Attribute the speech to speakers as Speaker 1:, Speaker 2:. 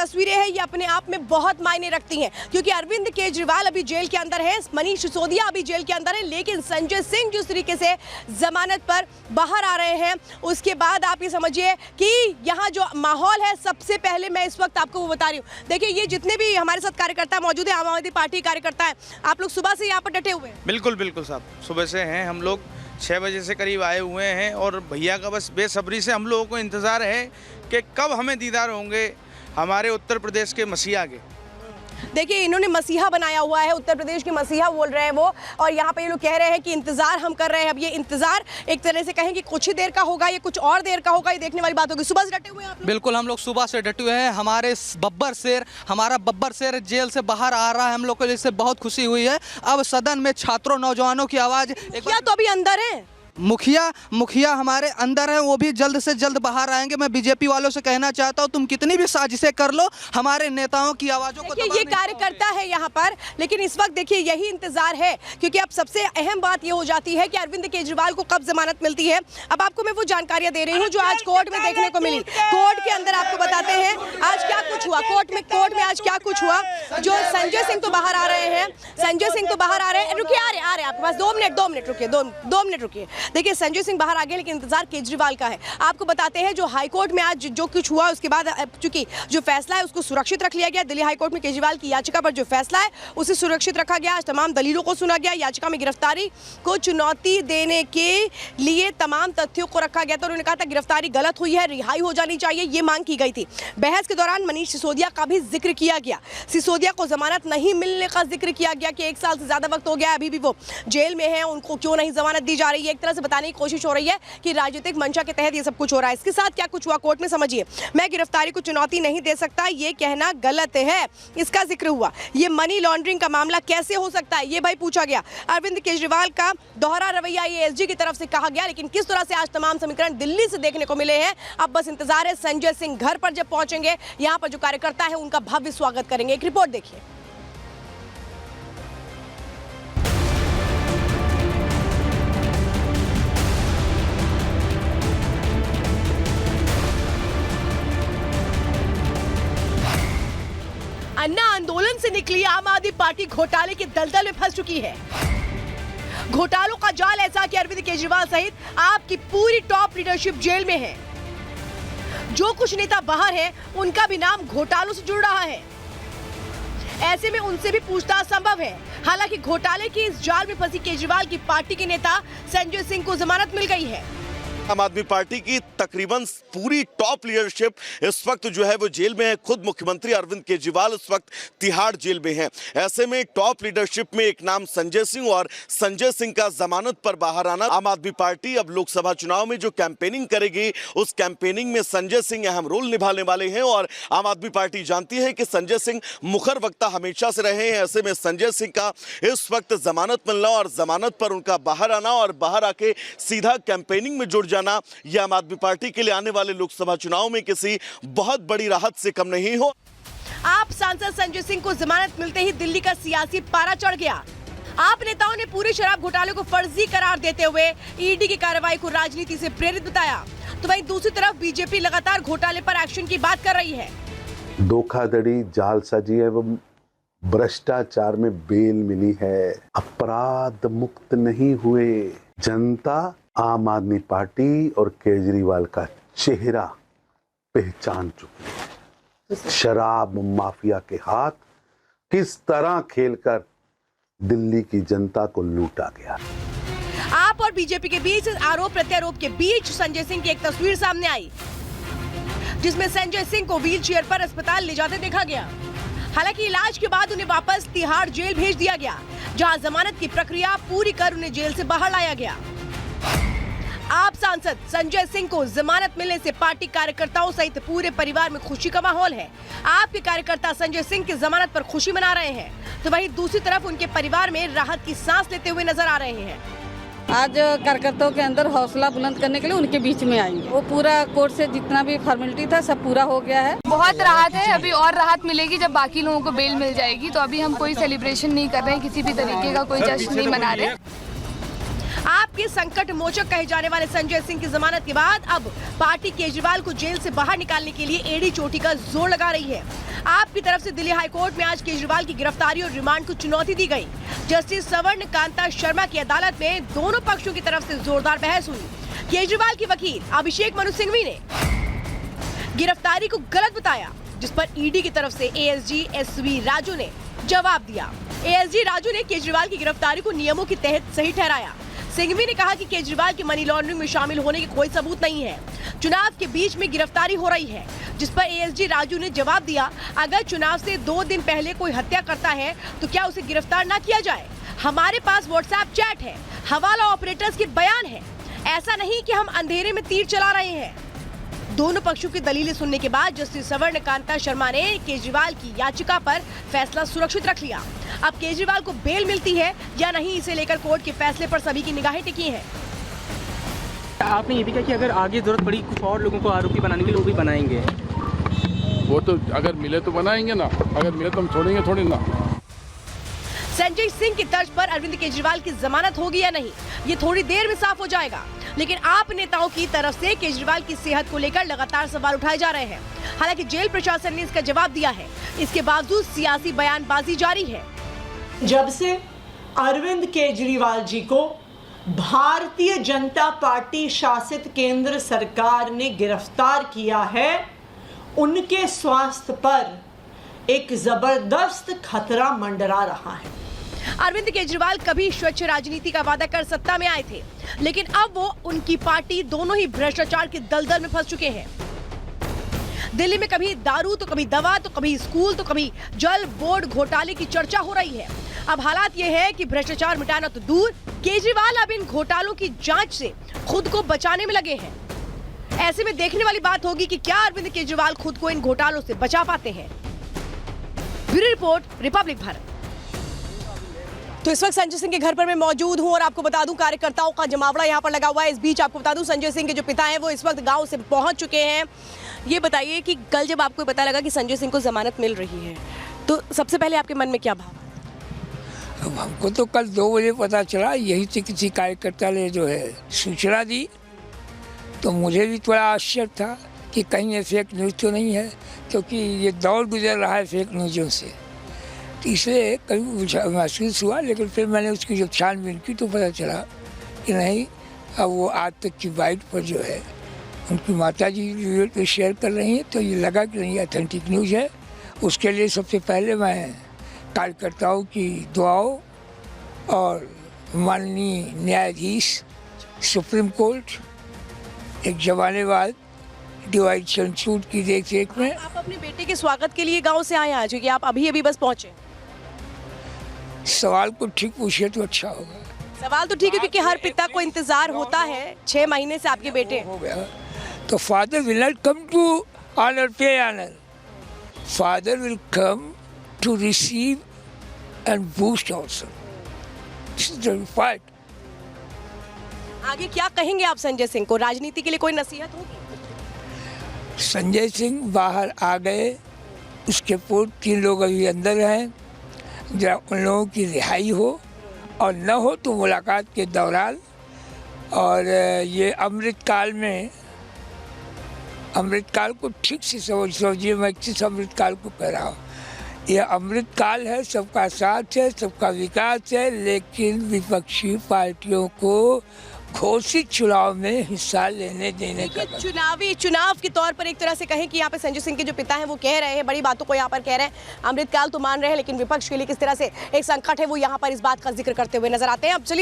Speaker 1: तस्वीरें हैं ये अपने आप में बहुत मायने रखती हैं, क्योंकि अरविंद केजरीवाल अभी जेल के अंदर है, मनीष सिसोदिया अभी जेल के अंदर है, लेकिन संजय सिंह जिस तरीके से जमानत पर बाहर आ रहे हैं उसके बाद आप ये समझिए कि यहाँ जो माहौल है, सबसे पहले मैं इस वक्त आपको वो बता रही हूँ। देखिए, ये जितने भी हमारे साथ कार्यकर्ता मौजूद है, आम आदमी पार्टी कार्यकर्ता है, आप लोग सुबह से यहाँ पर डटे हुए हैं?
Speaker 2: बिल्कुल बिल्कुल साहब, सुबह से हैं हम लोग, 6 बजे से करीब आए हुए हैं और भैया का बस बेसब्री से हम लोगों को इंतज़ार है कि कब हमें दीदार होंगे हमारे उत्तर प्रदेश के मसीहा के।
Speaker 1: देखिए, इन्होंने मसीहा बनाया हुआ है, उत्तर प्रदेश के मसीहा बोल रहे हैं वो, और यहाँ पे ये लोग कह रहे हैं कि इंतजार हम कर रहे हैं। अब ये इंतजार एक तरह से कहें कि कुछ ही देर का होगा, ये कुछ और देर का होगा, ये देखने वाली बात होगी। सुबह से डटे हुए हैं आप लोग?
Speaker 3: बिल्कुल, हम लोग सुबह से डटे हुए हैं। हमारा बब्बर शेर जेल से बाहर आ रहा है, हम लोग को इससे बहुत खुशी हुई है। अब सदन में छात्रों नौजवानों की आवाज़,
Speaker 1: क्या तो अभी अंदर है?
Speaker 3: मुखिया हमारे अंदर हैं, वो भी जल्द से जल्द बाहर आएंगे। मैं बीजेपी वालों से कहना चाहता हूं, तुम कितनी भी साजिशें कर लो, हमारे नेताओं की आवाज़ों को
Speaker 1: ये कार्यकर्ता है यहाँ पर, लेकिन इस वक्त देखिए यही इंतजार है, क्योंकि अब सबसे अहम बात ये हो जाती है कि अरविंद केजरीवाल को कब जमानत मिलती है। अब आपको मैं वो जानकारियां दे रही हूँ जो आज कोर्ट में देखने को मिली। कोर्ट के अंदर आपको बताते हैं आज क्या कुछ हुआ। कोर्ट में आज क्या कुछ हुआ। जो संजय सिंह तो बाहर आ रहे हैं, रुकिए, आ रहे आपके पास 2 मिनट रुकिए, 2 मिनट रुकिए। देखिए, संजय सिंह बाहर आ गए, लेकिन इंतजार केजरीवाल का है। आपको बताते हैं जो हाईकोर्ट में आज जो कुछ हुआ, उसके बाद चूंकि जो फैसला है उसको सुरक्षित रख लिया गया। दिल्ली हाईकोर्ट में केजरीवाल की याचिका पर जो फैसला है उसे सुरक्षित रखा गया। आज तमाम दलीलों को सुना गया। याचिका में गिरफ्तारी को चुनौती देने के लिए तमाम तथ्यों को रखा गया था। उन्होंने कहा था गिरफ्तारी गलत हुई है, रिहाई हो जानी चाहिए, ये मांग की गई थी। बहस के दौरान मनीष सिसोदिया का भी जिक्र किया गया। सिसोदिया को जमानत नहीं मिलने का जिक्र किया गया कि 1 साल से ज्यादा वक्त हो गया, अभी भी वो जेल में है, उनको क्यों नहीं जमानत दी जा रही है। एक तरह से बताने की कोशिश हो रही है कि राजनीतिक मंशा के तहत ये सब कुछ हो रहा है। इसके साथ क्या कुछ हुआ कोर्ट में समझिए। मैं गिरफ्तारी को चुनौती नहीं दे सकता, ये कहना गलत है, इसका जिक्र हुआ। ये मनी लॉन्ड्रिंग का मामला कैसे हो सकता है, ये भाई पूछा गया। अरविंद केजरीवाल का दोहरा रवैया ये एसजी की तरफ से कहा गया, लेकिन किस तरह से आज तमाम समीकरण दिल्ली से देखने को मिले हैं। अब बस इंतजार है संजय सिंह घर पर जब पहुंचेंगे, यहाँ पर जो कार्यकर्ता है उनका भव्य स्वागत करेंगे। एक रिपोर्ट देखिए। अन्ना आंदोलन से निकली आम आदमी पार्टी घोटाले के दलदल में फंस चुकी है। घोटालों का जाल ऐसा कि अरविंद केजरीवाल सहित आपकी पूरी टॉप लीडरशिप जेल में है। जो कुछ नेता बाहर हैं, उनका भी नाम घोटालों से जुड़ रहा है। ऐसे में उनसे भी पूछताछ संभव है। हालांकि घोटाले की इस जाल में फंसी केजरीवाल की पार्टी के नेता संजय सिंह को जमानत मिल गई है।
Speaker 4: आम आदमी पार्टी की तकरीबन पूरी टॉप लीडरशिप इस वक्त जो है वो जेल में है। खुद मुख्यमंत्री अरविंद केजरीवाल इस वक्त तिहाड़ जेल में हैं। ऐसे में टॉप लीडरशिप में एक नाम संजय सिंह, और संजय सिंह का जमानत पर बाहर आना। आम आदमी पार्टी अब लोकसभा चुनाव में जो कैंपेनिंग करेगी, उस कैंपेनिंग में संजय सिंह अहम रोल निभाने वाले हैं। और आम आदमी पार्टी जानती है कि संजय सिंह मुखर वक्ता हमेशा से रहे हैं। ऐसे में संजय सिंह का इस वक्त जमानत मिलना और जमानत पर उनका बाहर आना और बाहर आके सीधा कैंपेनिंग में जुड़ जाना, यह आम आदमी पार्टी के लिए आने वाले लोकसभा चुनाव में किसी बहुत बड़ी राहत से कम नहीं हो।
Speaker 1: आप सांसद संजय सिंह को जमानत मिलते ही दिल्ली का सियासी पारा चढ़ गया। आप नेताओं ने पूरे शराब घोटाले को फर्जी करार देते हुए ईडी की कार्रवाई को राजनीति से प्रेरित बताया। तो वहीं दूसरी तरफ बीजेपी लगातार घोटाले पर एक्शन की बात कर रही है।
Speaker 5: धोखाधड़ी, जालसाजी एवं भ्रष्टाचार में बेल मिली है। अपराध मुक्त नहीं हुए। जनता आम आदमी पार्टी और केजरीवाल का चेहरा पहचान चुकी है। शराब माफिया के हाथ किस तरह खेलकर दिल्ली की जनता को लूटा गया।
Speaker 1: आप और बीजेपी के बीच आरोप प्रत्यारोप के बीच संजय सिंह की एक तस्वीर सामने आई, जिसमें संजय सिंह को व्हील चेयर पर अस्पताल ले जाते देखा गया। हालांकि इलाज के बाद उन्हें वापस तिहाड़ जेल भेज दिया गया, जहां जमानत की प्रक्रिया पूरी कर उन्हें जेल से बाहर लाया गया। आप सांसद संजय सिंह को जमानत मिलने से पार्टी कार्यकर्ताओं सहित पूरे परिवार में खुशी का माहौल है। आपके कार्यकर्ता संजय सिंह की जमानत पर खुशी मना रहे हैं, तो वहीं दूसरी तरफ उनके परिवार में राहत की सांस लेते हुए नजर आ रहे हैं।
Speaker 6: आज कार्यकर्ताओं के अंदर हौसला बुलंद करने के लिए उनके बीच में आई। वो पूरा कोर्ट से जितना भी फॉर्मेलिटी था सब पूरा हो गया है।
Speaker 7: बहुत राहत है। अभी और राहत मिलेगी जब बाकी लोगों को बेल मिल जाएगी। तो अभी हम कोई सेलिब्रेशन नहीं कर रहे हैं, किसी भी तरीके का कोई जश्न नहीं मना रहे।
Speaker 1: आपके संकट मोचक कहे जाने वाले संजय सिंह की जमानत के बाद अब पार्टी केजरीवाल को जेल से बाहर निकालने के लिए एड़ी चोटी का जोर लगा रही है। आपकी तरफ से दिल्ली हाई कोर्ट में आज केजरीवाल की गिरफ्तारी और रिमांड को चुनौती दी गई। जस्टिस स्वर्ण कांता शर्मा की अदालत में दोनों पक्षों की तरफ से जोरदार बहस हुई। केजरीवाल के वकील अभिषेक मनु सिंघवी ने गिरफ्तारी को गलत बताया, जिस पर ईडी की तरफ से एएसजी एसवी राजू ने जवाब दिया। एएसजी राजू ने केजरीवाल की गिरफ्तारी को नियमों के तहत सही ठहराया। सिंघवी ने कहा कि केजरीवाल के मनी लॉन्ड्रिंग में शामिल होने के कोई सबूत नहीं है। चुनाव के बीच में गिरफ्तारी हो रही है, जिस पर एएसजी राजू ने जवाब दिया, अगर चुनाव से 2 दिन पहले कोई हत्या करता है तो क्या उसे गिरफ्तार न किया जाए? हमारे पास व्हाट्सएप चैट है, हवाला ऑपरेटर्स के बयान है, ऐसा नहीं कि हम अंधेरे में तीर चला रहे हैं। दोनों पक्षों की दलीलें सुनने के बाद जस्टिस स्वर्ण कांता शर्मा ने केजरीवाल की याचिका पर फैसला सुरक्षित रख लिया। अब केजरीवाल को बेल मिलती है या नहीं, इसे लेकर कोर्ट के फैसले पर सभी की निगाहें टिकी हैं।
Speaker 8: आपने ये भी कहा कि अगर आगे जरूरत पड़ी कुछ और लोगों को आरोपी बनाने के लिए वो भी बनाएंगे।
Speaker 9: वो तो अगर मिले तो बनाएंगे ना, अगर मिले तो हम छोड़ेंगे थोड़ी ना।
Speaker 1: संजय सिंह की तर्ज पर अरविंद केजरीवाल की जमानत होगी या नहीं, ये थोड़ी देर में साफ हो जाएगा। लेकिन आप नेताओं की तरफ से केजरीवाल की सेहत को लेकर लगातार सवाल उठाए जा रहे हैं। हालांकि जेल प्रशासन ने इसका जवाब दिया है, इसके बावजूद सियासी बयानबाजी जारी है।
Speaker 10: जब से अरविंद केजरीवाल जी को भारतीय जनता पार्टी शासित केंद्र सरकार ने गिरफ्तार किया है, उनके स्वास्थ्य पर एक जबरदस्त खतरा मंडरा रहा है।
Speaker 1: अरविंद केजरीवाल कभी स्वच्छ राजनीति का वादा कर सत्ता में आए थे, लेकिन अब वो उनकी पार्टी दोनों ही भ्रष्टाचार के दलदल में फंस चुके हैं। दिल्ली में कभी दारू तो कभी दवा तो कभी स्कूल तो कभी जल बोर्ड घोटाले की चर्चा हो रही है। अब हालात ये है कि भ्रष्टाचार मिटाना तो दूर, केजरीवाल अब इन घोटालों की जांच से खुद को बचाने में लगे हैं। ऐसे में देखने वाली बात होगी कि क्या अरविंद केजरीवाल खुद को इन घोटालों से बचा पाते हैं। Bureau report, Republic Bharat. तो इस वक्त संजय सिंह के घर पर मैं मौजूद हूं और आपको बता दूं कार्यकर्ताओं का जमावड़ा यहां पर लगा हुआ है। इस बीच आपको बता दूं संजय सिंह के जो पिता हैं वो इस वक्त गांव से पहुंच चुके हैं। ये बताइए कि कल जब आपको पता लगा कि संजय सिंह को जमानत मिल रही है तो सबसे पहले आपके मन में क्या भाव?
Speaker 11: अब हमको तो कल 2 बजे पता चला, यही से किसी कार्यकर्ता ने जो है सूचना दी, तो मुझे भी थोड़ा आश्चर्य था कि कहीं ये फेक न्यूज़ तो नहीं है, क्योंकि ये दौर गुजर रहा है फेक न्यूज़ों से, तो इसलिए कभी महसूस हुआ। लेकिन फिर मैंने उसकी जब छानबीन की तो पता चला कि नहीं, अब वो आज तक की बाइट पर जो है उनकी माता जी शेयर कर रही हैं, तो ये लगा कि नहीं ऑथेंटिक न्यूज़ है। उसके लिए सबसे पहले मैं कार्यकर्ताओं की दुआओं और माननीय न्यायाधीश सुप्रीम कोर्ट एक जमाने बाद डिवाइड सेंचुरी की देख में।
Speaker 1: आप अपने बेटे के स्वागत के लिए गांव से आए हैं, क्योंकि आप अभी बस पहुंचे।
Speaker 11: सवाल को ठीक पूछिए तो अच्छा होगा।
Speaker 1: सवाल तो ठीक है, क्योंकि हर पिता को इंतजार होता है 6 महीने से आपके बेटे
Speaker 11: हो गया, तो father will not come to honour pay honour, father will come to receive and boost also. This is the fact.
Speaker 1: आगे क्या कहेंगे आप संजय सिंह को? राजनीति के लिए कोई नसीहत होगी?
Speaker 11: संजय सिंह बाहर आ गए, उसके पूर्व 3 लोग अभी अंदर हैं, जरा उन लोगों की रिहाई हो, और न हो तो मुलाकात के दौरान। और ये अमृतकाल में, अमृतकाल को ठीक से समझिए, मैं किस अमृतकाल को कह रहा हूँ। यह अमृतकाल है, सबका साथ है, सबका विकास है, लेकिन विपक्षी पार्टियों को घोषित चुनाव में हिस्सा लेने देने का
Speaker 1: चुनाव के तौर पर एक तरह से कहें कि यहाँ पे संजय सिंह के जो पिता हैं वो कह रहे हैं, बड़ी बातों को यहाँ पर कह रहे हैं, अमृतकाल तो मान रहे हैं, लेकिन विपक्ष के लिए किस तरह से एक संकट है वो यहाँ पर इस बात का जिक्र करते हुए नजर आते हैं। अब चलिए